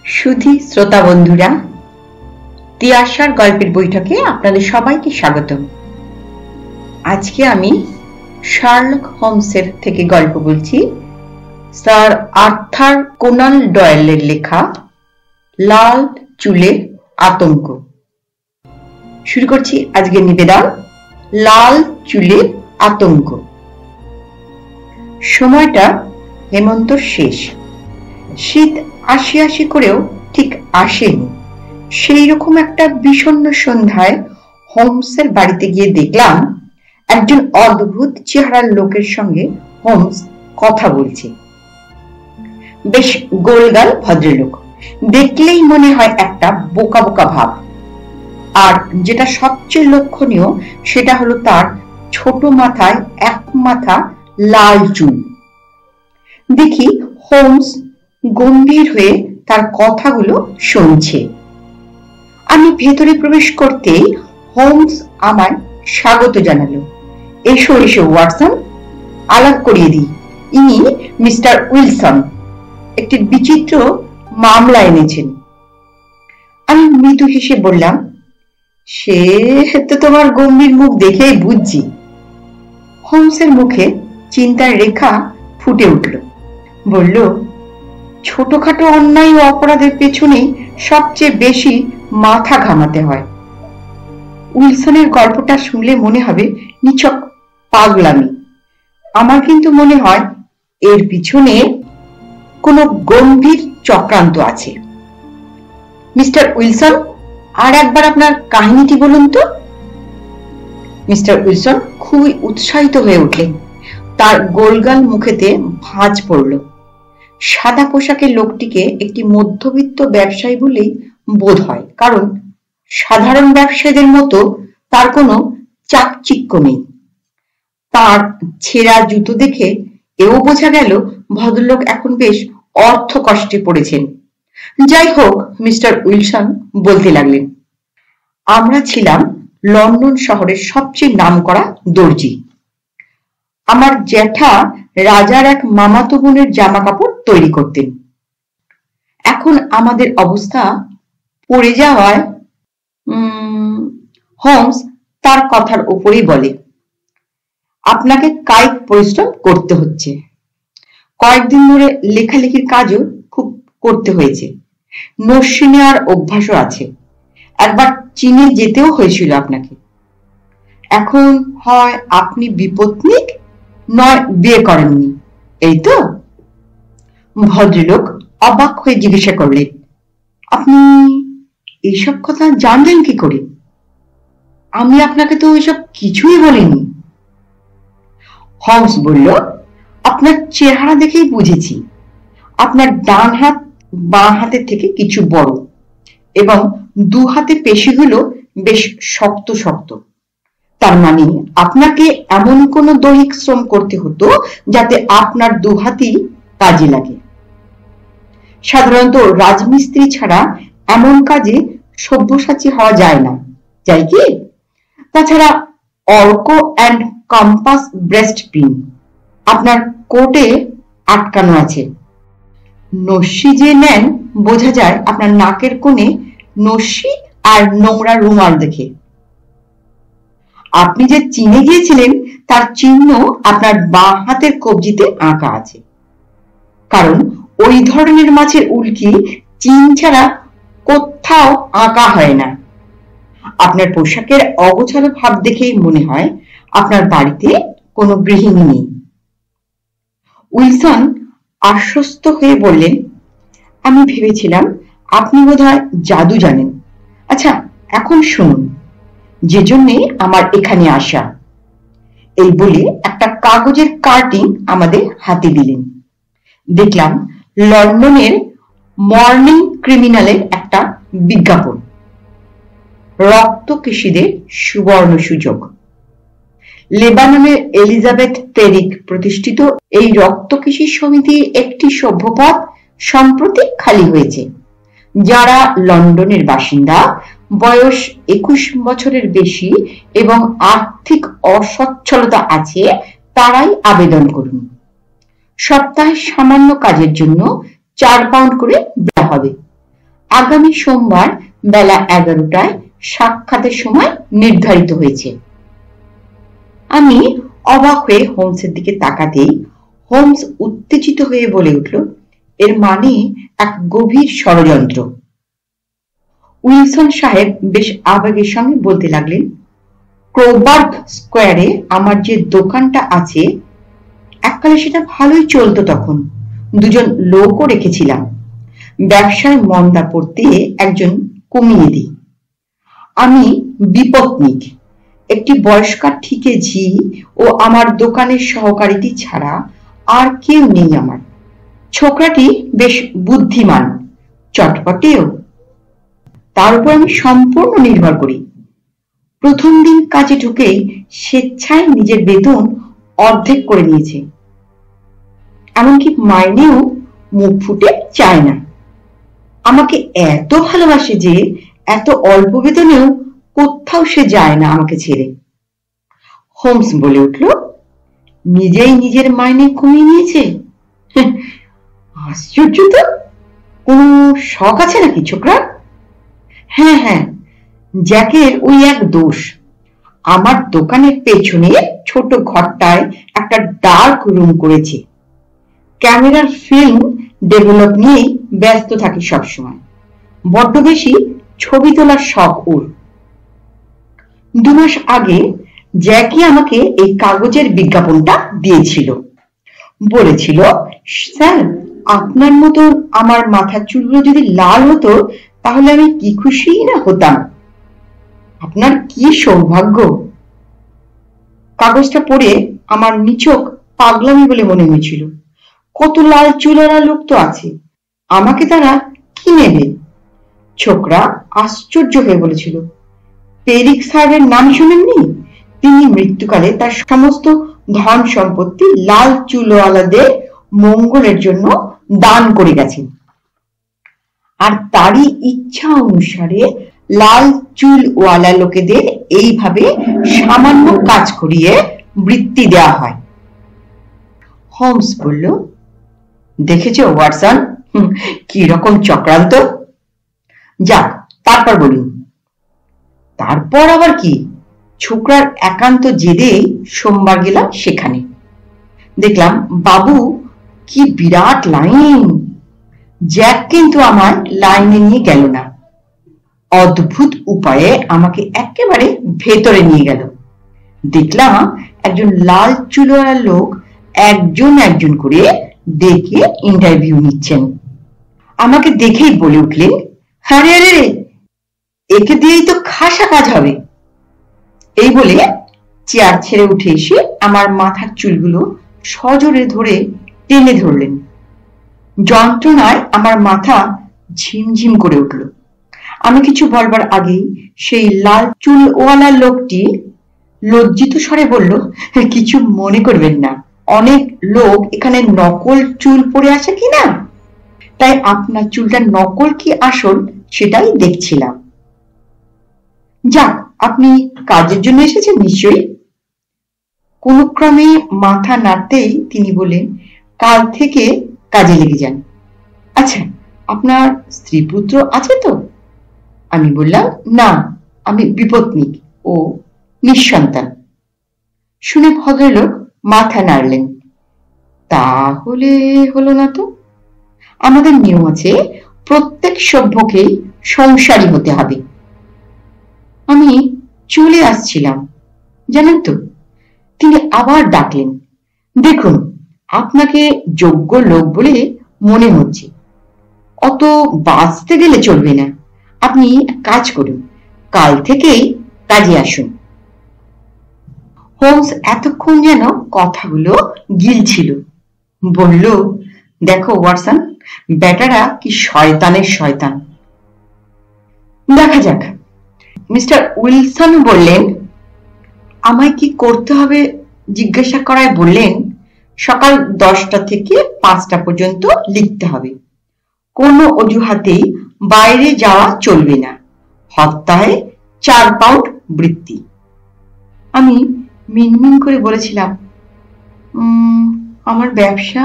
সুধী শ্রোতা বন্ধুরা, তিয়াশার গল্পের বৈঠকে আপনাদের সবাইকে স্বাগত। আজকে আমি শার্লক হোমসের থেকে গল্প বলছি। স্যার আর্থার কোনান ডয়েলের লেখা লাল চুলের আতঙ্ক। শুরু করছি আজকের নিবেদন, লাল চুলের আতঙ্ক। সময়টা হেমন্তর শেষ। শীত আসি আসি করেও ঠিক আসেনি। সেই রকম একটা বিষণ্ণ সন্ধ্যায় হোমসের বাড়িতে গিয়ে দেখলাম একজন অদ্ভুত চেহারার লোকের সঙ্গে হোমস কথা বলছে। বেশ গোলগাল ভদ্রলোক, দেখলেই মনে হয় একটা বোকা বোকা ভাব। আর যেটা সবচেয়ে লক্ষণীয় সেটা হলো তার ছোট মাথায় এক মাথা লাল চুল। দেখি হোমস গম্ভীর হয়ে তার কথাগুলো শুনছে। আমি ভেতরে প্রবেশ করতেই হোমস আমায় স্বাগত জানালো। এসো এসো ওয়াটসন, আলাপ করিয়ে দিই, ইনি মিস্টার উইলসন, একটি বিচিত্র মামলা এনেছেন। আমি মৃদু হেসে বললাম, সে তো তোমার গম্ভীর মুখ দেখেই বুঝছি। হোমসের মুখে চিন্তার রেখা ফুটে উঠল। বলল, ছোটখাটো অন্যায় ও অপরাধের পেছনেই সবচেয়ে বেশি মাথা ঘামাতে হয়। উইলসনের গল্পটা শুনলে মনে হবে নিছক পাগলামি। আমার কিন্তু মনে হয় এর পিছনে কোনো গম্ভীর চক্রান্ত আছে। মিস্টার উইলসন, আর একবার আপনার কাহিনীটি বলুন তো। মিস্টার উইলসন খুবই উৎসাহিত হয়ে উঠলেন। তার গোলগাল মুখেতে ভাঁজ পড়ল। সাদা পোশাকের লোকটিকে একটি মধ্যবিত্ত ব্যবসায়ী বলেই বোধ হয়, কারণ সাধারণ ব্যবসায়ীদের মতো তার কোনো চাকচিক্য নেই। তার ছেঁড়া জুতো দেখে এও বোঝা গেল ভদ্রলোক এখন বেশ অর্থ কষ্টে পড়েছেন। যাই হোক, মিস্টার উইলসন বলতে লাগলেন, আমরা ছিলাম লন্ডন শহরের সবচেয়ে নামকরা দর্জি। আমার জ্যাঠা রাজার এক মামাতো বোনের জামা কাপড় তৈরি করতেন। এখন আমাদের অবস্থা পড়ে যাওয়ায় হোমস তার কথার উপরেই বলে, আপনাকে কায়িক পরিশ্রম করতে হচ্ছে। কয়েকদিন ধরে লেখালেখির কাজও খুব করতে হয়েছে। নস্যি নেওয়ার অভ্যাসও আছে। একবার চীনে যেতেও হয়েছিল আপনাকে। এখন হয় আপনি বিপত্নিক, নয় বিয়ে করেননি, এই তো? ভদ্রলোক অবাক হয়ে জিজ্ঞাসা করলেন, আপনি এইসব কথা জানলেন কি করে? আমি আপনাকে তো ওইসব কিছুই বলিনি। হোমস বলল, আপনার চেহারা দেখেই বুঝেছি। আপনার ডান হাত বাঁ হাতের থেকে কিছু বড় এবং দু হাতে পেশিগুলো বেশ শক্ত শক্ত। তার মানে আপনাকে এমন কোনো দৈহিক শ্রম করতে হতো যাতে আপনার দু হাতই কাজে লাগে। সাধারণত রাজমিস্ত্রি ছাড়া এমন কাজে সব্যসাচী হওয়া যায় না, যাই কি? তাছাড়া অর্কো অ্যান্ড কম্পাস ব্রেস্ট পিন আপনার কোটে আটকানো আছে। নস্যি যে নেন বোঝা যায় আপনার নাকের কোণে নস্যি আর নোংরা রুমাল দেখে। আপনি যে চীনে গিয়েছিলেন তার চিহ্ন আপনার বাঁ হাতের কবজিতে আঁকা আছে, কারণ ওই ধরনের মাছের উল্কি চীন ছাড়া কোথাও আঁকা হয় না। আপনার পোশাকের অগোছালো ভাব দেখেই মনে হয় আপনার বাড়িতে কোনো গৃহিণী নেই। উইলসন আশ্বস্ত হয়ে বললেন, আমি ভেবেছিলাম আপনি বোধহয় জাদু জানেন। আচ্ছা, এখন শুনুন যে জন্যে আমার এখানে আসা। এই বলে একটা কাগজের কার্টিং আমাদের হাতে দিলেন। দেখলাম লন্ডনের মর্নিং ক্রিমিনালের একটা বিজ্ঞাপন, রক্তকেশীদের সুবর্ণ সুযোগ। লেবাননের এলিজাবেথ পেরিক প্রতিষ্ঠিত এই রক্তকেশী সমিতির একটি সভ্যপদ সম্প্রতি খালি হয়েছে। যারা লন্ডনের বাসিন্দা, বয়স 21 বছরের বেশি এবং আর্থিক অসচ্ছলতা আছে, তারাই আবেদন করুন। সপ্তাহে সামান্য কাজের জন্য 4 পাউন্ড করে দেওয়া হবে। আগামী সোমবার বেলা 11টায় সাক্ষাতের সময় নির্ধারিত হয়েছে। আমি অবাক হয়ে হোমসের দিকে তাকাতেই হোমস উত্তেজিত হয়ে বলে উঠল, এর মানে এক গভীর ষড়যন্ত্র। উইলসন সাহেব বেশ আবেগের সঙ্গে বলতে লাগলেন, ক্রোবার্গ স্কোয়ারে আমার যে দোকানটা আছে, এককালে সেটা ভালোই চলতো। তখন দুজন লোকও রেখেছিলাম। ব্যবসায় মন্দা পড়তে একজন কমিয়ে দিই। আমি বিপত্নিক, একটি বয়স্কা ঠিকে ঝি ও আমার দোকানের সহকারীটি ছাড়া আর কেউ নেই আমার। ছোকরাটি বেশ বুদ্ধিমান, চটপটেও। তার উপর আমি সম্পূর্ণ নির্ভর করি। প্রথম দিন কাজে ঢুকে স্বেচ্ছায় নিজের বেতন অর্ধেক করে নিয়েছে। এমনকি মাইনেও মুখ ফুটে চায় না। আমাকে এত ভালোবাসে যে এত অল্প বেতনেও কোথাও সে যায় না আমাকে ছেড়ে। হোমস বলে উঠল, নিজেই নিজের মাইনে কমিয়ে নিয়েছে? আশ্চর্য তো। কোন শখ আছে নাকি ছোকরা? হ্যাঁ হ্যাঁ, জ্যাকের ওই এক দোষ। আমার দোকানের পেছনে ছোট ঘরটায় একটা ডার্ক রুম করেছে। ক্যামেরার ফিল্ম ডেভেলপ নিয়ে ব্যস্ত থাকি সবসময়। বড্ড বেশি ছবি তোলার শখ ওর। 2 মাস আগে জ্যাকি আমাকে এই কাগজের বিজ্ঞাপনটা দিয়েছিল। বলেছিল, স্যার, আপনার মতো আমার মাথার চুলগুলো যদি লাল হতো তাহলে আমি কি খুশি না হতাম। আপনার কি সৌভাগ্য। কাগজটা পড়ে আমার নিছক পাগলামি বলে মনে হয়েছিল। কত লাল চুলেরা লোক তো আছে, আমাকে তারা কি নেবে? ছোকরা আশ্চর্য হয়ে বলেছিল, পেরিক সাহেবের নাম শুনেননি? তিনি মৃত্যুকালে তার সমস্ত ধন সম্পত্তি লাল চুলওয়ালাদের মঙ্গলের জন্য দান করে গেছেন। আর তারই ইচ্ছা অনুসারে লাল চুলওয়ালা লোকেদের এইভাবে সামান্য কাজ করিয়ে বৃত্তি দেওয়া হয়। হোমস বলল, দেখেছো ওয়াটসন, কি রকম চক্রান্ত। যাক, তারপর বলুন। তারপর আবার কি? ছোকরার একান্ত জেদে সোমবার গেলাম সেখানে। দেখলাম বাবু কি বিরাট লাইন। জ্যাক কিন্তু আমার লাইনে নিয়ে গেল না। অদ্ভুত উপায়ে আমাকে একেবারে ভেতরে নিয়ে গেল। দেখলাম একজন লাল চুলওয়ালা লোক একজন একজন করে ডেকে ইন্টারভিউ নিচ্ছেন। আমাকে দেখেই বলে উঠলেন, আরে আরে, একে দিয়েই তো খাসা কাজ হবে। এই বলে চেয়ার ছেড়ে উঠে এসে আমার মাথার চুলগুলো সজোরে ধরে টেনে ধরলেন। যন্ত্রণায় আমার মাথা ঝিমঝিম করে উঠল। আমি কিছু বলবার আগেই সেই লাল চুলওয়ালা লোকটি লজ্জিত স্বরে বলল, কিছু মনে করবেন না, অনেক লোক এখানে নকল চুল পরে আসে কিনা, তাই আপনার চুলটা নকল কি আসল সেটাই দেখছিলাম। যাক, আপনি কাজের জন্য এসেছেন নিশ্চয়ই। কোন ক্রমে মাথা নাড়তেই তিনি বলেন, কাল থেকে কাজে লেগে যান। আচ্ছা, আপনার স্ত্রী পুত্র আছে তো? আমি বললাম, না, আমি বিপত্নিক ও নিঃসন্তান। শুনে ভদ্রলোক মাথা নাড়লেন। তাহলে হলো না তো। আমাদের নিয়ম আছে, প্রত্যেক সভ্যকেই সংসারী হতে হবে। আমি চলে আসছিলাম, জানেন তো। তিনি আবার ডাকলেন, দেখুন, আপনাকে যোগ্য লোক বলে মনে হচ্ছে, অত বাঁচতে গেলে চলবে না। আপনি কাজ করুন, কাল থেকেই কাজে আসুন। হোমস এতক্ষণ যেন কথাগুলো গিলছিল। বলল, দেখো ওয়াটসন, বেটারা কি শয়তানের শয়তান। দেখা যাক। মিস্টার উইলসন বললেন, আমায় কি করতে হবে জিজ্ঞাসা করায় বললেন, সকাল 10টা থেকে 5টা পর্যন্ত লিখতে হবে। কোনো অজুহাতেই বাইরে যাওয়া চলবে না। সপ্তাহে 4 পাউন্ড বৃত্তি। আমি মিনমিন করে বলেছিলাম, আমার ব্যবসা।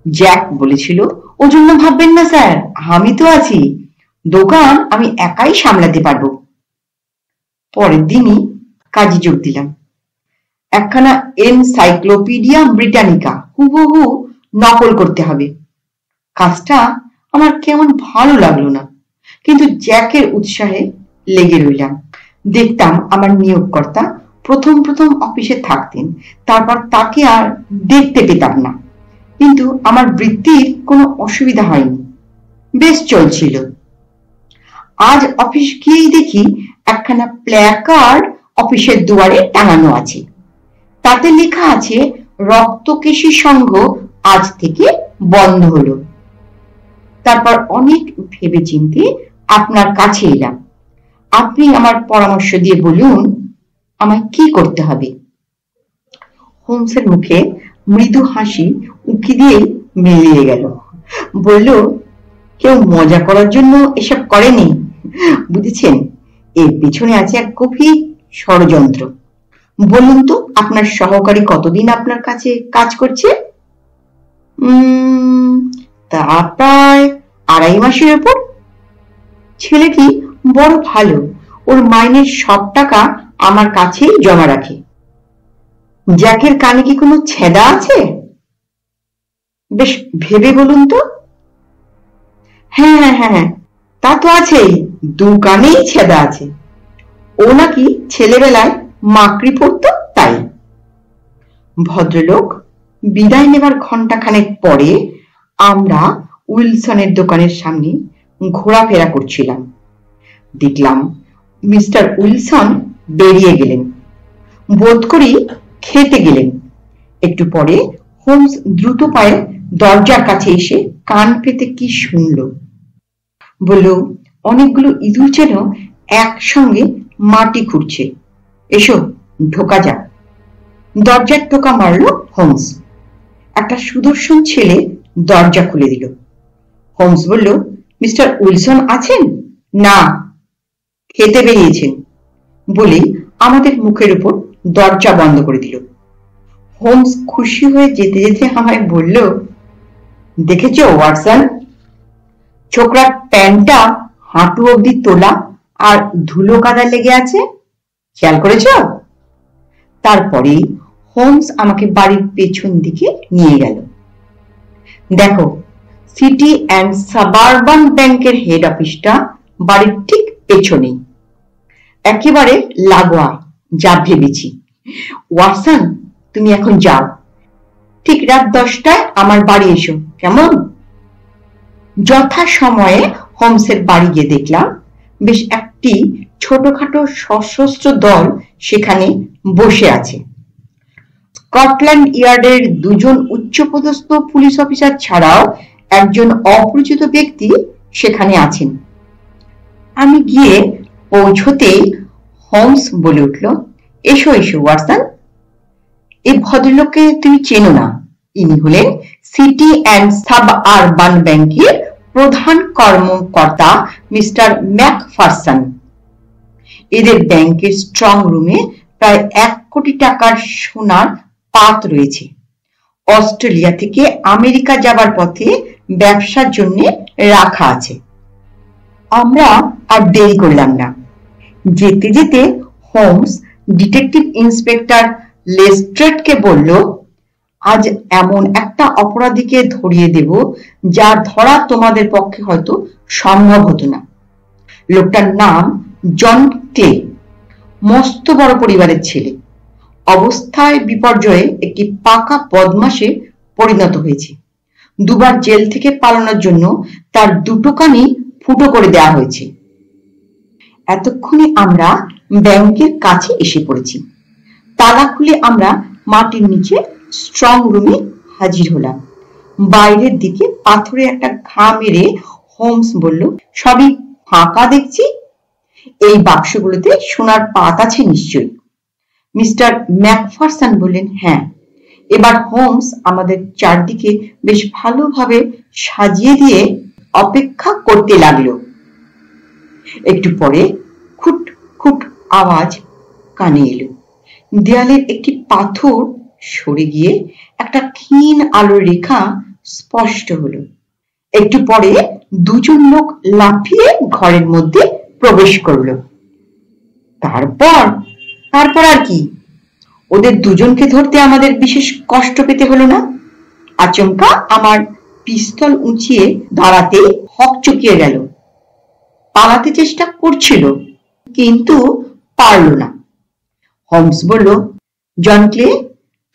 জ্যাক বলেছিল, ও জন্য ভাববেন না স্যার, আমি তো আছি। দোকান আমি একাই সামলাতে পারবো। পরের দিনই কাজে যোগ দিলাম। একখানা এনসাইক্লোপিডিয়া ব্রিটানিকা হুবহু নকল করতে হবে। কাজটা আমার কেমন ভালো লাগলো না, কিন্তু জ্যাকের উৎসাহে লেগে রইলাম। দেখতাম আমার নিয়োগকর্তা প্রথম প্রথম অফিসে থাকতেন, তারপর তাকে আর দেখতে পেতাম না, কিন্তু আমার বৃত্তির কোনো অসুবিধা হয়নি, বেশ চলছিল। আজ অফিস গিয়েই দেখি একখানা প্ল্যাকার্ড অফিসের দুয়ারে টাঙানো আছে। তাতে লেখা আছে রক্তকেশী সংঘ আজ থেকে বন্ধ হলো। তারপর অনেক ভেবেচিন্তে আপনার কাছে এলাম। আপনি আমার পরামর্শ দিয়ে বলুন আমায় কি করতে হবে। হোমসের মুখে মৃদু হাসি উঁকি দিয়ে মিলিয়ে গেল। বলল, কেউ মজা করার জন্য এসব করেনি, বুঝেছেন? এর পিছনে আছে এক গভীর ষড়যন্ত্র। বলুন তো, আপনার সহকারী কতদিন আপনার কাছে কাজ করছে? তা প্রায় 2.5 মাসের উপর। ছেলেটি বড় ভালো, ওর মাইনের সব টাকা আমার কাছেই জমা রাখে। জ্যাকের কানে কি কোনো ছেঁদা আছে? বেশ ভেবে বলুন তো। হ্যাঁ হ্যাঁ হ্যাঁ হ্যাঁ, তা তো আছেই, 2 কানেই ছেঁদা আছে। ও নাকি ছেলেবেলায় মাকড়ি পড়তো, তাই। ভদ্রলোক বিদায় নেবার ঘণ্টাখানেক পরে আমরা উইলসনের দোকানের সামনে ঘোরাফেরা করছিলাম। দেখলাম মিস্টার উইলসন বেরিয়ে গেলেন। বোধ করি খেতে গেলেন। একটু পরে হোমস দ্রুত পায়ে দরজার কাছে এসে কান পেতে কি শুনল। বলল, অনেকগুলো ইঁদুর যেন একসঙ্গে মাটি খুঁড়ছে, এসো ঢোকা যাক। দরজার টোকা মারল হোমস। একটা সুদর্শন ছেলে দরজা খুলে দিল। হোমস বলল, মিস্টার উইলসন আছেন? না, খেতে বেরিয়েছেন বলে আমাদের মুখের উপর দরজা বন্ধ করে দিল। হোমস খুশি হয়ে যেতে যেতে আমায় বলল, দেখেছ ওয়াটসন, ছোকরার প্যান্টটা হাঁটু অবধি তোলা আর ধুলো কাদা লেগে আছে, খেয়াল করেছ? তারপরে হোমস আমাকে বাড়ির পেছন দিকে নিয়ে গেল। দেখো, সিটি অ্যান্ড সাবারবান ব্যাংকের হেড অফিসটা বাড়ির ঠিক পেছনেই, একেবারে লাগোয়া, যা ভেবেছি। ওয়াটসন, তুমি এখন যাও, ঠিক রাত 10টায় আমার বাড়ি এসো, কেমন? যথা সময়ে হোমসের বাড়ি গিয়ে দেখলাম বেশ একটি ছোটখাটো সশস্ত্র দল সেখানে বসে আছে। স্কটল্যান্ড ইয়ার্ডের 2 জন উচ্চপদস্থ পুলিশ অফিসার ছাড়াও একজন অপরিচিত ব্যক্তি সেখানে আছেন। আমি গিয়ে পৌঁছতেই হোমস বলে উঠল, এসো এসো ওয়াটসন, এই ভদ্রলোককে তুমি চেনো না? ইনি হলেন সিটি অ্যান্ড সাব-আরবান ব্যাংকের প্রধান কর্মকর্তা মিস্টার ম্যাকফারসন। এদের ব্যাংকের স্ট্রং রুমে প্রায় 1 কোটি টাকার সোনার পাত রয়েছে। অস্ট্রেলিয়া থেকে আমেরিকা যাবার পথে ব্যবসার জন্য রাখা আছে। আমরা আর দেরি করলাম না। যেতে যেতে হোমস ডিটেকটিভ ইন্সপেক্টর লেস্ট্রেডকে বলল, আজ এমন একটা অপরাধীকে ধরিয়ে দেব যার ধরা তোমাদের পক্ষে হয়তো সম্ভব হতো না। লোকটার নাম জন ক্লে, মস্ত বড় পরিবারের ছেলে, অবস্থায় বিপর্যয়ে একটি পাকা বদমাশে পরিণত হয়েছে। 2 বার জেল থেকে পালানোর জন্য তার 2টো কানই ফুটো করে দেওয়া হয়েছে। এতক্ষণে আমরা ব্যাংকের কাছে এসে পড়েছি। তালা খুলে আমরা মাটির নিচে স্ট্রং রুমে হাজির হলাম। বাইরের দিকে পাথরে একটা ঘা মেরে হোমস বলল, সবই ফাঁকা দেখছি, এই বাক্সগুলোতে সোনার পাত আছে নিশ্চয়ই। মিস্টার ম্যাকফারসন বললেন, হ্যাঁ। এবার হোমস আমাদের চারদিকে বেশ ভালোভাবে সাজিয়ে দিয়ে অপেক্ষা করতে লাগলো। একটু পরে খুট খুট আওয়াজ কানে এলো। দেয়ালের একটি পাথর সরে গিয়ে একটা ক্ষীণ আলোর রেখা স্পষ্ট হলো। একটু পরে দুজন লোক লাফিয়ে ঘরের মধ্যে প্রবেশ করলো। তারপর আর কি, ওদের দুজনকে ধরতে আমাদের বিশেষ কষ্ট পেতে হলো না। আচমকা আমার পিস্তল উঁচিয়ে দাঁড়াতে হকচকিয়ে গেল। পালাতে চেষ্টা করছিল, কিন্তু পারল না। হোমস বলল, জন ক্লে,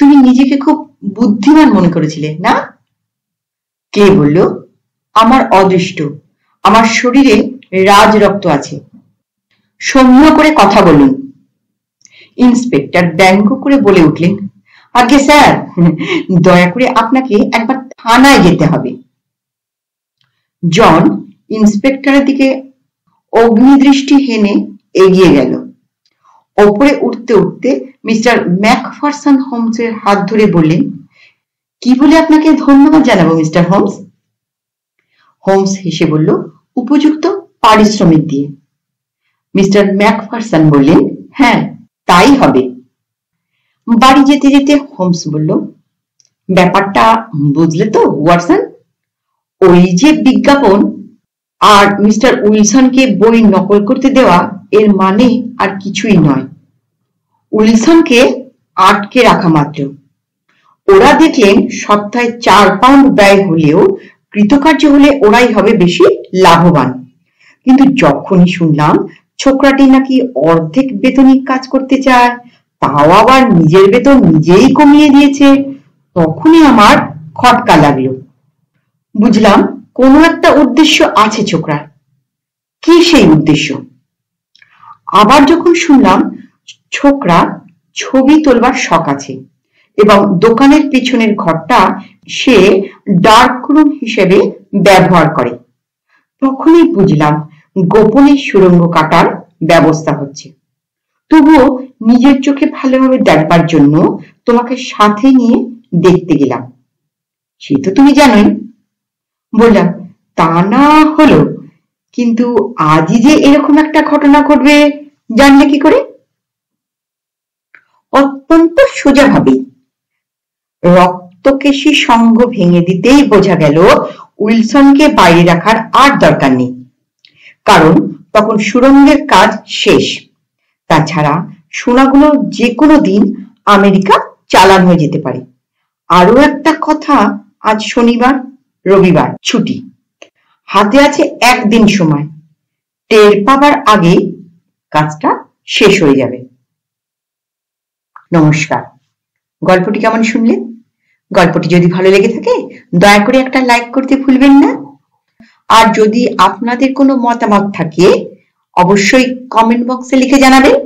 তুমি নিজেকে খুব বুদ্ধিমান মনে করেছিলে না? ক্লে বলল, আমার অদৃষ্ট, আমার শরীরে রাজ রক্ত আছে। সৌম্য করে কথা বলুন। ইন্সপেক্টর ব্যঙ্গ করে বলে উঠলেন, আগে স্যার, দয়া করে আপনাকে একবার থানায় যেতে হবে। জন ইন্সপেক্টরের দিকে অগ্নিদৃষ্টি হেনে এগিয়ে গেল। ওপরে উঠতে উঠতে মিস্টার ম্যাকফারসন হোমসের হাত ধরে বললেন, কি বলে আপনাকে ধন্যবাদ জানাবো মিস্টার হোমস? হোমস হেসে বলল, উপযুক্ত পারিশ্রমিক দিয়ে। মিস্টার ম্যাকফারসন বললেন, হ্যাঁ, তাই হবে। বাড়ি যেতে যেতে হোমস বলল, ব্যাপারটা বুঝলে তো ওয়াটসন? ওই যে বিজ্ঞাপন আর মিস্টার উইলসনকে বই নকল করতে দেওয়া, এর মানে আর কিছুই নয়। উইলসনকে আটকে রাখা মাত্র। ওরা দেখলেন সপ্তাহে 4 পাউন্ড ব্যয় হলেও কৃতকার্য হলে ওরাই হবে বেশি লাভবান। কিন্তু যখনই শুনলাম ছোকরাটি নাকি অর্ধেক বেতনে কাজ করতে চায়, তাও আবার নিজের বেতন নিজেই কমিয়ে দিয়েছে, তখনই আমার খটকা লাগলো। বুঝলাম কোনো একটা উদ্দেশ্য আছে ছোকরার। কি সেই উদ্দেশ্য? আবার যখন শুনলাম ছোকরা ছবি তোলবার শখ আছে এবং দোকানের পিছনের ঘরটা সে ডার্ক রুম হিসেবে ব্যবহার করে, তখনই বুঝলাম গোপনে সুড়ঙ্গ কাটার ব্যবস্থা হচ্ছে। তবুও নিজের চোখে ভালোভাবে দেখবার জন্য তোমাকে সাথে নিয়ে দেখতে গেলাম। সে তো তুমি জানোই। বললাম, তা না হলো, কিন্তু আজই যে এরকম একটা ঘটনা ঘটবে জানলে কি করে? অত্যন্ত সোজাভাবেই। রক্তকেশী সঙ্গ ভেঙে দিতেই বোঝা গেল উইলসনকে বাইরে রাখার আর দরকার নেই, কারণ তখন সুড়ঙ্গের কাজ শেষ। তাছাড়া সোনাগুলো যে কোনো দিন আমেরিকা চালান হয়ে যেতে পারে। আরো একটা কথা, আজ শনিবার, রবিবার ছুটি, হাতে আছে 1 দিন সময়। টের পাবার আগে কাজটা শেষ হয়ে যাবে। নমস্কার। গল্পটি কেমন শুনলেন? গল্পটি যদি ভালো লেগে থাকে দয়া করে একটা লাইক করতে ভুলবেন না। আর যদি আপনাদের কোনো মতামত থাকে অবশ্যই কমেন্ট বক্সে লিখে জানাবেন।